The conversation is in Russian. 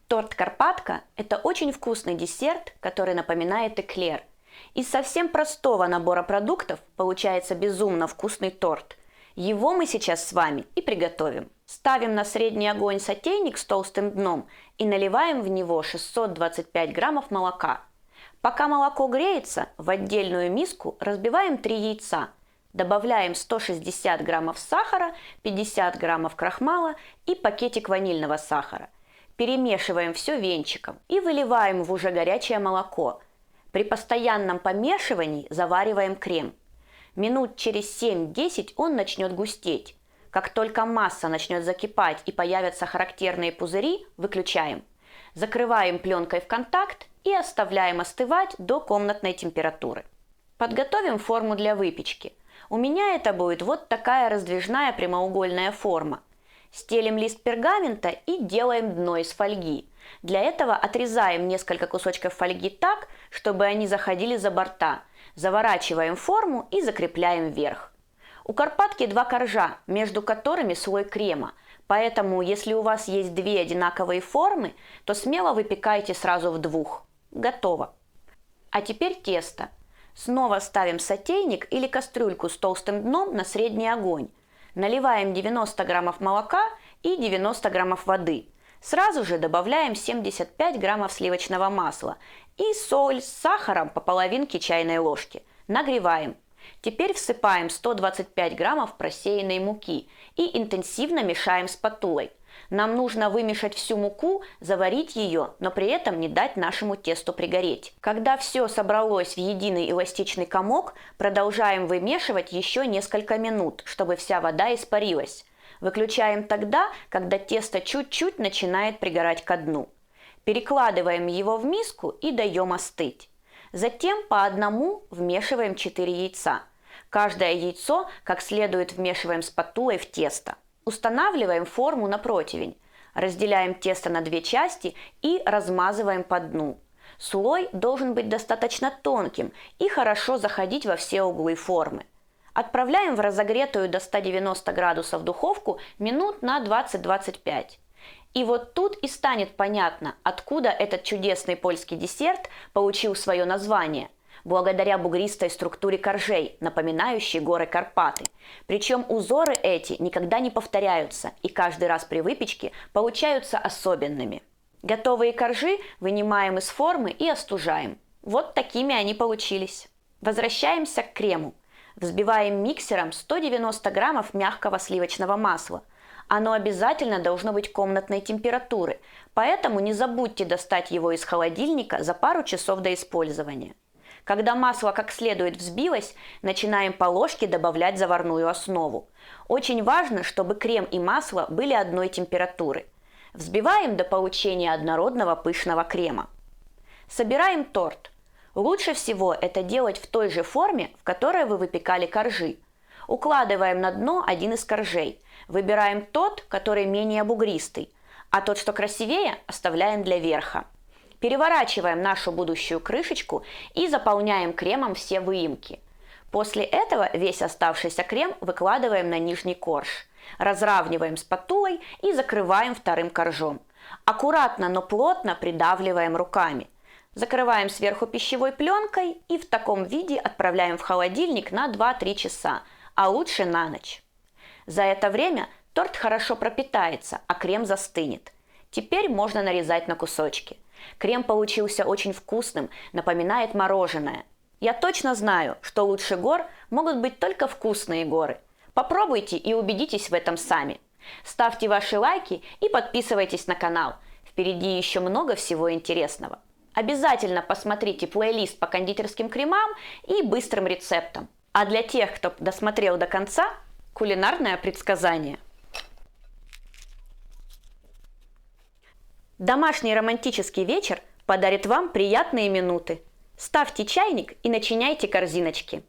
Торт «Карпатка» – это очень вкусный десерт, который напоминает эклер. Из совсем простого набора продуктов получается безумно вкусный торт. Его мы сейчас с вами и приготовим. Ставим на средний огонь сотейник с толстым дном и наливаем в него 625 граммов молока. Пока молоко греется, в отдельную миску разбиваем 3 яйца. Добавляем 160 граммов сахара, 50 граммов крахмала и пакетик ванильного сахара. Перемешиваем все венчиком и выливаем в уже горячее молоко. При постоянном помешивании завариваем крем. Минут через 7-10 он начнет густеть. Как только масса начнет закипать и появятся характерные пузыри, выключаем. Закрываем пленкой в контакт и оставляем остывать до комнатной температуры. Подготовим форму для выпечки. У меня это будет вот такая раздвижная прямоугольная форма. Стелим лист пергамента и делаем дно из фольги. Для этого отрезаем несколько кусочков фольги так, чтобы они заходили за борта. Заворачиваем форму и закрепляем вверх. У карпатки 2 коржа, между которыми слой крема. Поэтому, если у вас есть 2 одинаковые формы, то смело выпекайте сразу в 2. Готово. А теперь тесто. Снова ставим сотейник или кастрюльку с толстым дном на средний огонь. Наливаем 90 граммов молока и 90 граммов воды. Сразу же добавляем 75 граммов сливочного масла и соль с сахаром по половинке чайной ложки. Нагреваем. Теперь всыпаем 125 граммов просеянной муки и интенсивно мешаем спатулой. Нам нужно вымешать всю муку, заварить ее, но при этом не дать нашему тесту пригореть. Когда все собралось в единый эластичный комок, продолжаем вымешивать еще несколько минут, чтобы вся вода испарилась. Выключаем тогда, когда тесто чуть-чуть начинает пригорать ко дну. Перекладываем его в миску и даем остыть. Затем по одному вмешиваем 4 яйца. Каждое яйцо как следует вмешиваем спатулой в тесто. Устанавливаем форму на противень. Разделяем тесто на 2 части и размазываем по дну. Слой должен быть достаточно тонким и хорошо заходить во все углы формы. Отправляем в разогретую до 190 градусов духовку минут на 20-25. И вот тут и станет понятно, откуда этот чудесный польский десерт получил свое название. Благодаря бугристой структуре коржей, напоминающей горы Карпаты. Причем узоры эти никогда не повторяются и каждый раз при выпечке получаются особенными. Готовые коржи вынимаем из формы и остужаем. Вот такими они получились. Возвращаемся к крему. Взбиваем миксером 190 граммов мягкого сливочного масла. Оно обязательно должно быть комнатной температуры, поэтому не забудьте достать его из холодильника за пару часов до использования. Когда масло как следует взбилось, начинаем по ложке добавлять заварную основу. Очень важно, чтобы крем и масло были одной температуры. Взбиваем до получения однородного пышного крема. Собираем торт. Лучше всего это делать в той же форме, в которой вы выпекали коржи. Укладываем на дно один из коржей. Выбираем тот, который менее бугристый, а тот, что красивее, оставляем для верха. Переворачиваем нашу будущую крышечку и заполняем кремом все выемки. После этого весь оставшийся крем выкладываем на нижний корж. Разравниваем спатулой и закрываем вторым коржом. Аккуратно, но плотно придавливаем руками. Закрываем сверху пищевой пленкой и в таком виде отправляем в холодильник на 2-3 часа, а лучше на ночь. За это время торт хорошо пропитается, а крем застынет. Теперь можно нарезать на кусочки. Крем получился очень вкусным, напоминает мороженое. Я точно знаю, что лучше гор могут быть только вкусные горы. Попробуйте и убедитесь в этом сами. Ставьте ваши лайки и подписывайтесь на канал. Впереди еще много всего интересного. Обязательно посмотрите плейлист по кондитерским кремам и быстрым рецептам. А для тех, кто досмотрел до конца, кулинарное предсказание. Домашний романтический вечер подарит вам приятные минуты. Ставьте чайник и начиняйте корзиночки.